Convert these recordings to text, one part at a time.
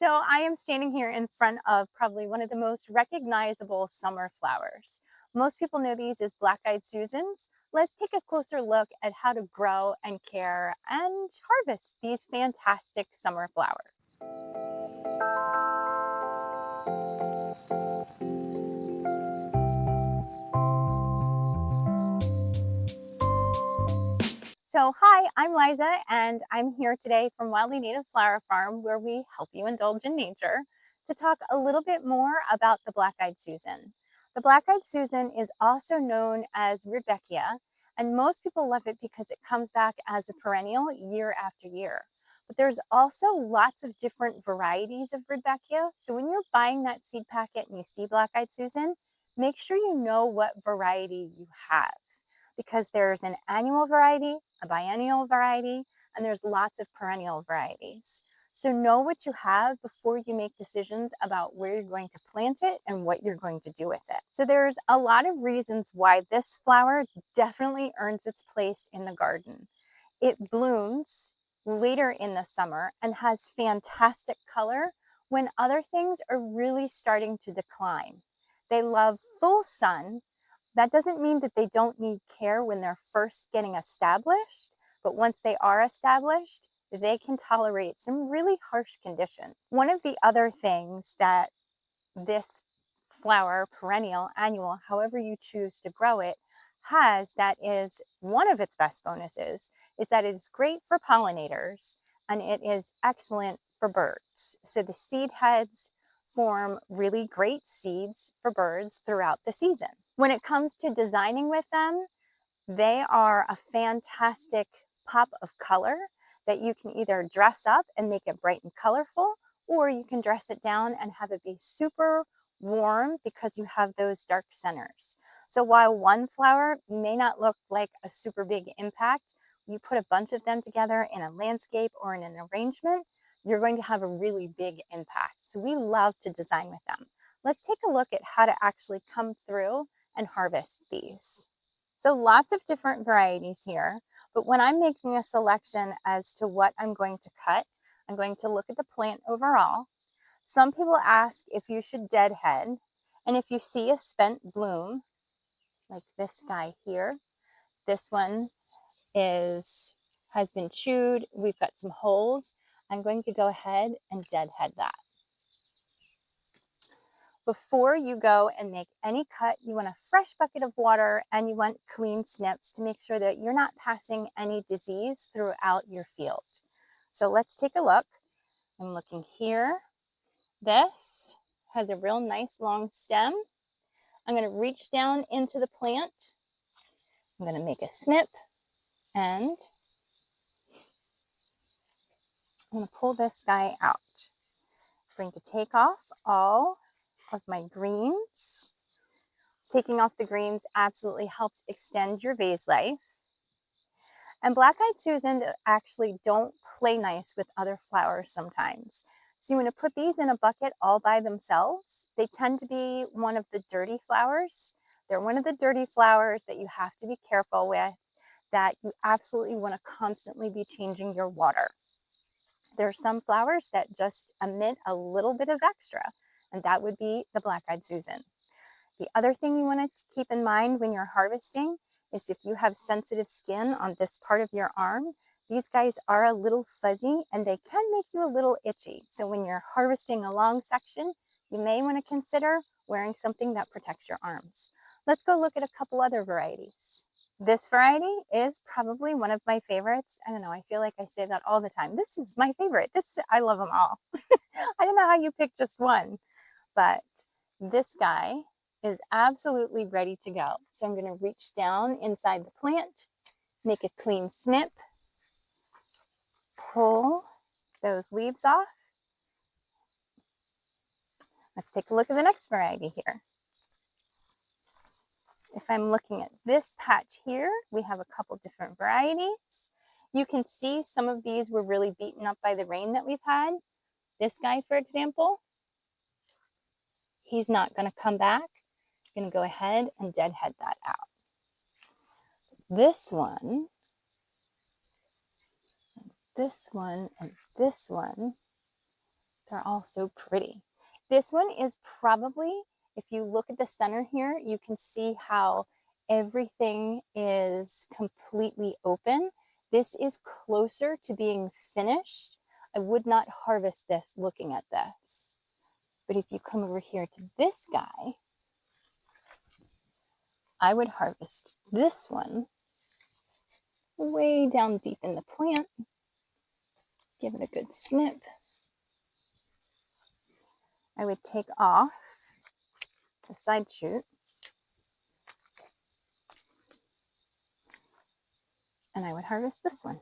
So I am standing here in front of probably one of the most recognizable summer flowers. Most people know these as black-eyed Susans. Let's take a closer look at how to grow and care and harvest these fantastic summer flowers. So hi, I'm Liza and I'm here today from Wildly Native Flower Farm where we help you indulge in nature to talk a little bit more about the black-eyed Susan. The black-eyed Susan is also known as Rudbeckia, and most people love it because it comes back as a perennial year after year. But there's also lots of different varieties of Rudbeckia. So when you're buying that seed packet and you see black-eyed Susan, make sure you know what variety you have, because there's an annual variety, a biennial variety, and there's lots of perennial varieties. So know what you have before you make decisions about where you're going to plant it and what you're going to do with it. So there's a lot of reasons why this flower definitely earns its place in the garden. It blooms later in the summer and has fantastic color when other things are really starting to decline. They love full sun. That doesn't mean that they don't need care when they're first getting established, but once they are established, they can tolerate some really harsh conditions. One of the other things that this flower, perennial, annual, however you choose to grow it, has that is one of its best bonuses is that it is great for pollinators and it is excellent for birds. So the seed heads form really great seeds for birds throughout the season. When it comes to designing with them, they are a fantastic pop of color that you can either dress up and make it bright and colorful, or you can dress it down and have it be super warm because you have those dark centers. So while one flower may not look like a super big impact, you put a bunch of them together in a landscape or in an arrangement, you're going to have a really big impact. So we love to design with them. Let's take a look at how to actually come through and harvest these. So lots of different varieties here, but when I'm making a selection as to what I'm going to cut, I'm going to look at the plant overall. Some people ask if you should deadhead, and if you see a spent bloom, like this guy here, this one has been chewed, we've got some holes, I'm going to go ahead and deadhead that. Before you go and make any cut, you want a fresh bucket of water and you want clean snips to make sure that you're not passing any disease throughout your field. So let's take a look. I'm looking here. This has a real nice long stem. I'm going to reach down into the plant. I'm going to make a snip and I'm going to pull this guy out. I'm going to take off all of my greens. Taking off the greens absolutely helps extend your vase life. And black-eyed Susan actually don't play nice with other flowers sometimes. So you want to put these in a bucket all by themselves. They tend to be one of the dirty flowers. They're one of the dirty flowers that you have to be careful with, that you absolutely want to constantly be changing your water. There are some flowers that just emit a little bit of extra, and that would be the black-eyed Susan. The other thing you want to keep in mind when you're harvesting is if you have sensitive skin on this part of your arm, these guys are a little fuzzy and they can make you a little itchy. So when you're harvesting a long section, you may want to consider wearing something that protects your arms. Let's go look at a couple other varieties. This variety is probably one of my favorites. I don't know, I feel like I say that all the time. This is my favorite. I love them all. I don't know how you pick just one, but this guy is absolutely ready to go. So I'm going to reach down inside the plant, make a clean snip, pull those leaves off. Let's take a look at the next variety here. If I'm looking at this patch here, we have a couple different varieties. You can see some of these were really beaten up by the rain that we've had. This guy, for example, he's not going to come back. I'm going to go ahead and deadhead that out. This one, and this one, They're all so pretty. This one is probably, if you look at the center here, you can see how everything is completely open. This is closer to being finished. I would not harvest this looking at this. But if you come over here to this guy, I would harvest this one way down deep in the plant. Give it a good snip. I would take off the side shoot. And I would harvest this one.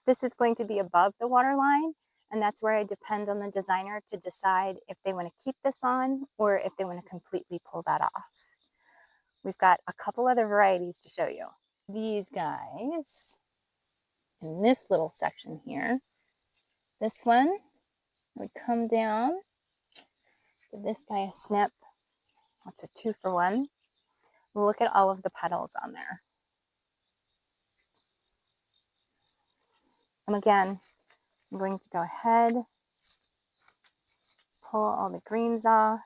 This is going to be above the water line, and that's where I depend on the designer to decide if they want to keep this on or if they want to completely pull that off. We've got a couple other varieties to show you. These guys in this little section here. This one would come down, give this guy a snip. That's a 2-for-1. Look at all of the petals on there. And again, I'm going to go ahead, pull all the greens off.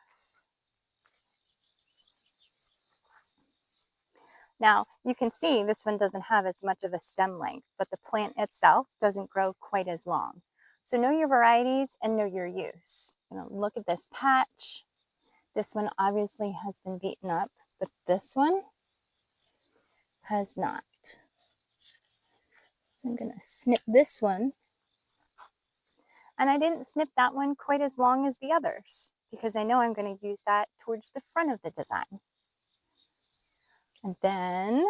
Now, you can see this one doesn't have as much of a stem length, but the plant itself doesn't grow quite as long. So know your varieties and know your use. Look at this patch. This one obviously has been beaten up, but this one has not. So I'm going to snip this one. And I didn't snip that one quite as long as the others because I know I'm going to use that towards the front of the design. And then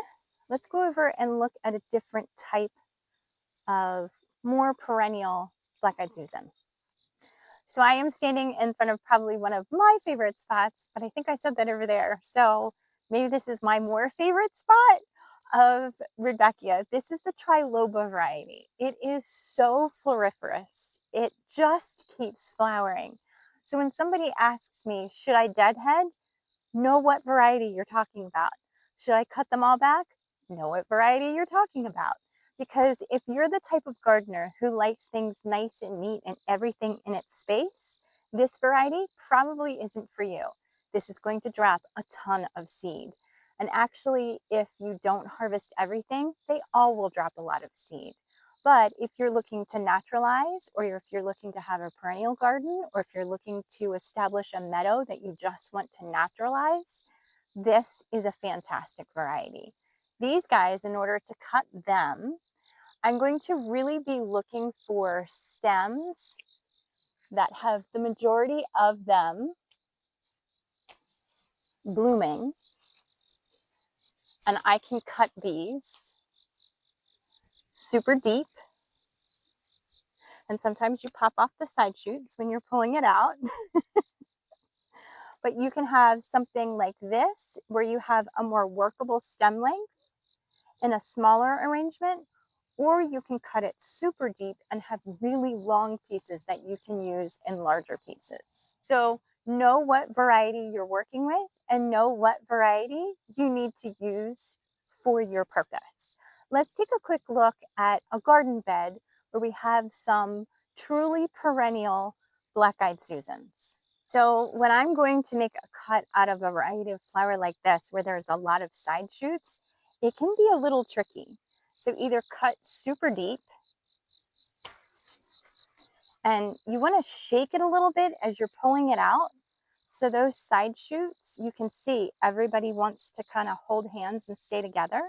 let's go over and look at a different type of more perennial black-eyed Susan. So I am standing in front of probably one of my favorite spots, but I think I said that over there. So maybe this is my more favorite spot of Rudbeckia. This is the triloba variety. It is so floriferous. It just keeps flowering. So when somebody asks me, should I deadhead? Know what variety you're talking about. Should I cut them all back? Know what variety you're talking about. Because if you're the type of gardener who likes things nice and neat and everything in its space, this variety probably isn't for you. This is going to drop a ton of seed. And actually, if you don't harvest everything, they all will drop a lot of seed. But if you're looking to naturalize, or if you're looking to have a perennial garden, or if you're looking to establish a meadow that you just want to naturalize, this is a fantastic variety. These guys, in order to cut them, I'm going to really be looking for stems that have the majority of them blooming. And I can cut these super deep. And sometimes you pop off the side shoots when you're pulling it out. But you can have something like this where you have a more workable stem length in a smaller arrangement, or you can cut it super deep and have really long pieces that you can use in larger pieces. So know what variety you're working with and know what variety you need to use for your purpose. Let's take a quick look at a garden bed where we have some truly perennial black-eyed Susans. So when I'm going to make a cut out of a variety of flower like this, where there's a lot of side shoots, it can be a little tricky. So either cut super deep, and you want to shake it a little bit as you're pulling it out. So those side shoots, you can see everybody wants to kind of hold hands and stay together.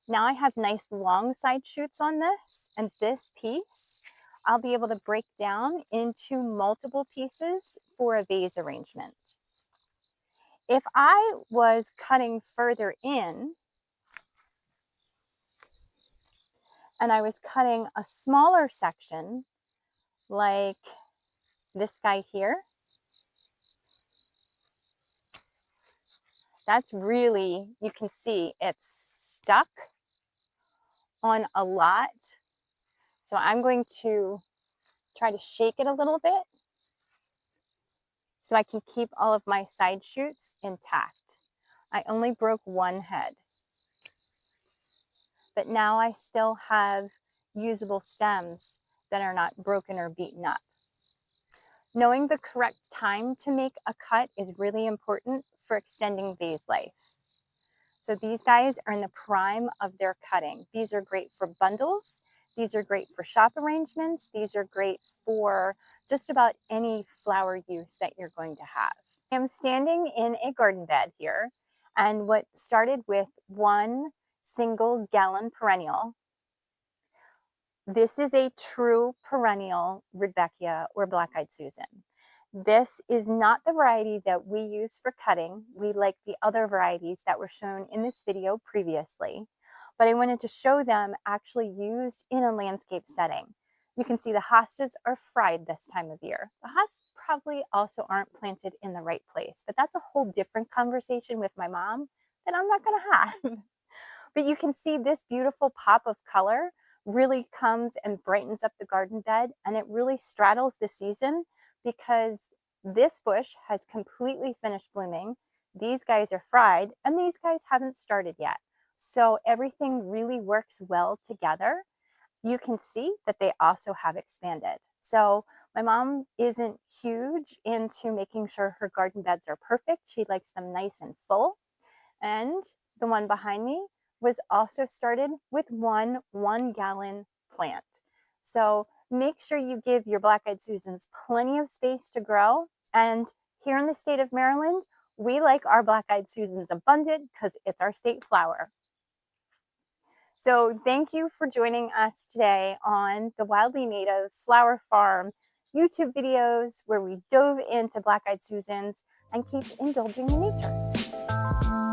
Now I have nice long side shoots on this, and this piece I'll be able to break down into multiple pieces for a vase arrangement. If I was cutting further in and I was cutting a smaller section like this guy here, that's really, you can see it's stuck on a lot. So I'm going to try to shake it a little bit so I can keep all of my side shoots intact. I only broke one head, but now I still have usable stems that are not broken or beaten up. Knowing the correct time to make a cut is really important for extending vase life. So these guys are in the prime of their cutting. These are great for bundles. These are great for shop arrangements. These are great for just about any flower use that you're going to have. I'm standing in a garden bed here, and what started with one single gallon perennial, this is a true perennial Rudbeckia or black-eyed Susan. This is not the variety that we use for cutting. We like the other varieties that were shown in this video previously, but I wanted to show them actually used in a landscape setting. You can see the hostas are fried this time of year. The hostas probably also aren't planted in the right place, but that's a whole different conversation with my mom that I'm not gonna have. But you can see this beautiful pop of color really comes and brightens up the garden bed, and it really straddles the season because this bush has completely finished blooming. These guys are fried, and these guys haven't started yet. So everything really works well together. You can see that they also have expanded. So my mom isn't huge into making sure her garden beds are perfect. She likes them nice and full. And the one behind me was also started with one gallon plant. So make sure you give your black-eyed Susans plenty of space to grow. And here in the state of Maryland, we like our black-eyed Susans abundant because it's our state flower. So thank you for joining us today on the Wildly Native Flower Farm YouTube videos where we dove into black-eyed Susans and keep indulging in nature.